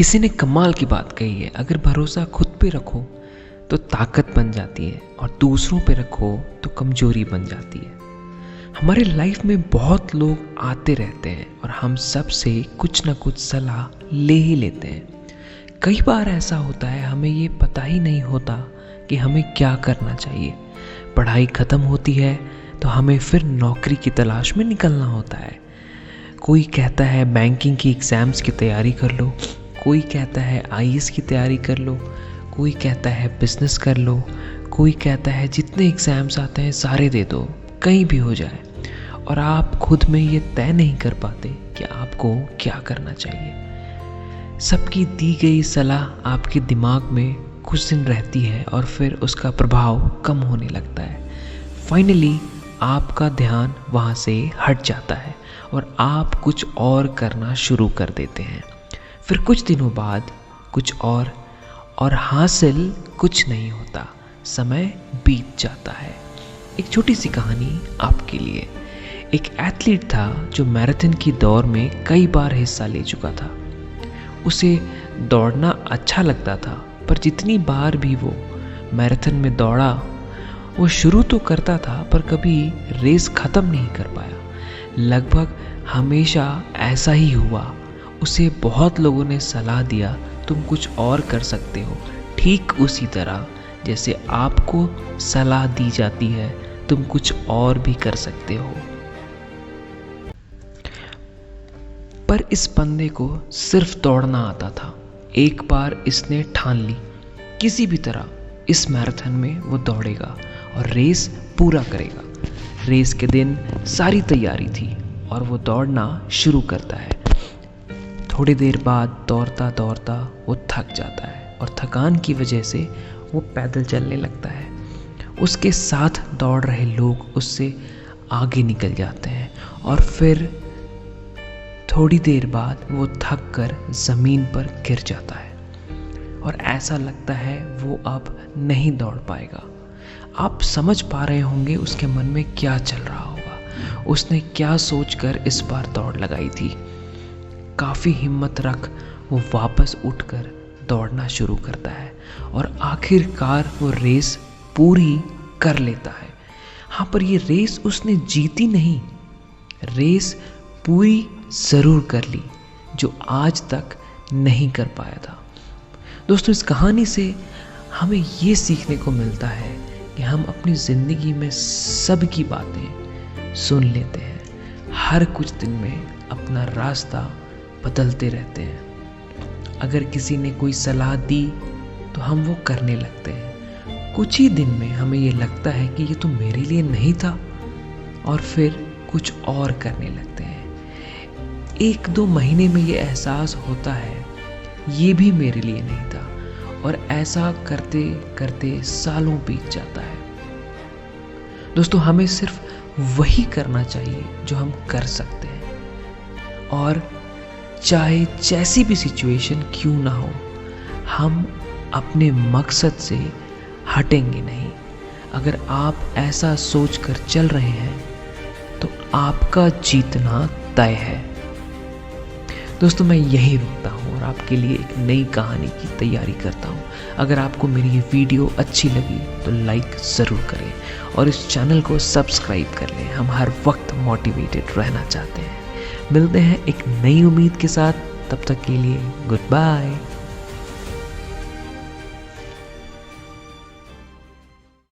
किसी ने कमाल की बात कही है, अगर भरोसा खुद पे रखो तो ताकत बन जाती है और दूसरों पे रखो तो कमजोरी बन जाती है। हमारे लाइफ में बहुत लोग आते रहते हैं और हम सब से कुछ ना कुछ सलाह ले ही लेते हैं। कई बार ऐसा होता है हमें ये पता ही नहीं होता कि हमें क्या करना चाहिए। पढ़ाई ख़त्म होती है तो हमें फिर नौकरी की तलाश में निकलना होता है। कोई कहता है बैंकिंग की एग्ज़ाम्स की तैयारी कर लो, कोई कहता है आईएएस की तैयारी कर लो, कोई कहता है बिजनेस कर लो, कोई कहता है जितने एग्ज़ाम्स आते हैं सारे दे दो, कहीं भी हो जाए। और आप खुद में ये तय नहीं कर पाते कि आपको क्या करना चाहिए। सबकी दी गई सलाह आपके दिमाग में कुछ दिन रहती है और फिर उसका प्रभाव कम होने लगता है। फाइनली आपका ध्यान वहाँ से हट जाता है और आप कुछ और करना शुरू कर देते हैं। फिर कुछ दिनों बाद कुछ और हासिल कुछ नहीं होता, समय बीत जाता है। एक छोटी सी कहानी आपके लिए। एक एथलीट था जो मैराथन की दौड़ में कई बार हिस्सा ले चुका था। उसे दौड़ना अच्छा लगता था, पर जितनी बार भी वो मैराथन में दौड़ा, वो शुरू तो करता था पर कभी रेस ख़त्म नहीं कर पाया। लगभग हमेशा ऐसा ही हुआ। उसे बहुत लोगों ने सलाह दिया, तुम कुछ और कर सकते हो, ठीक उसी तरह जैसे आपको सलाह दी जाती है तुम कुछ और भी कर सकते हो। पर इस बंदे को सिर्फ दौड़ना आता था। एक बार इसने ठान ली, किसी भी तरह इस मैराथन में वो दौड़ेगा और रेस पूरा करेगा। रेस के दिन सारी तैयारी थी और वो दौड़ना शुरू करता है। थोड़ी देर बाद दौड़ता दौड़ता वो थक जाता है और थकान की वजह से वो पैदल चलने लगता है। उसके साथ दौड़ रहे लोग उससे आगे निकल जाते हैं और फिर थोड़ी देर बाद वो थक कर ज़मीन पर गिर जाता है और ऐसा लगता है वो अब नहीं दौड़ पाएगा। आप समझ पा रहे होंगे उसके मन में क्या चल रहा होगा। उसने क्या सोचकर इस बार दौड़ लगाई थी। काफ़ी हिम्मत रख वो वापस उठकर दौड़ना शुरू करता है और आखिरकार वो रेस पूरी कर लेता है। हाँ, पर ये रेस उसने जीती नहीं, रेस पूरी ज़रूर कर ली, जो आज तक नहीं कर पाया था। दोस्तों, इस कहानी से हमें ये सीखने को मिलता है कि हम अपनी ज़िंदगी में सबकी बातें सुन लेते हैं, हर कुछ दिन में अपना रास्ता बदलते रहते हैं। अगर किसी ने कोई सलाह दी तो हम वो करने लगते हैं। कुछ ही दिन में हमें ये लगता है कि ये तो मेरे लिए नहीं था और फिर कुछ और करने लगते हैं। 1-2 महीने में ये एहसास होता है ये भी मेरे लिए नहीं था और ऐसा करते करते सालों बीत जाता है। दोस्तों, हमें सिर्फ वही करना चाहिए जो हम कर सकते हैं और चाहे जैसी भी सिचुएशन क्यों ना हो, हम अपने मकसद से हटेंगे नहीं। अगर आप ऐसा सोचकर चल रहे हैं तो आपका जीतना तय है। दोस्तों, मैं यहीं रुकता हूँ और आपके लिए एक नई कहानी की तैयारी करता हूँ। अगर आपको मेरी ये वीडियो अच्छी लगी तो लाइक ज़रूर करें और इस चैनल को सब्सक्राइब कर लें। हम हर वक्त मोटिवेटेड रहना चाहते हैं। मिलते हैं एक नई उम्मीद के साथ, तब तक के लिए गुड बाय।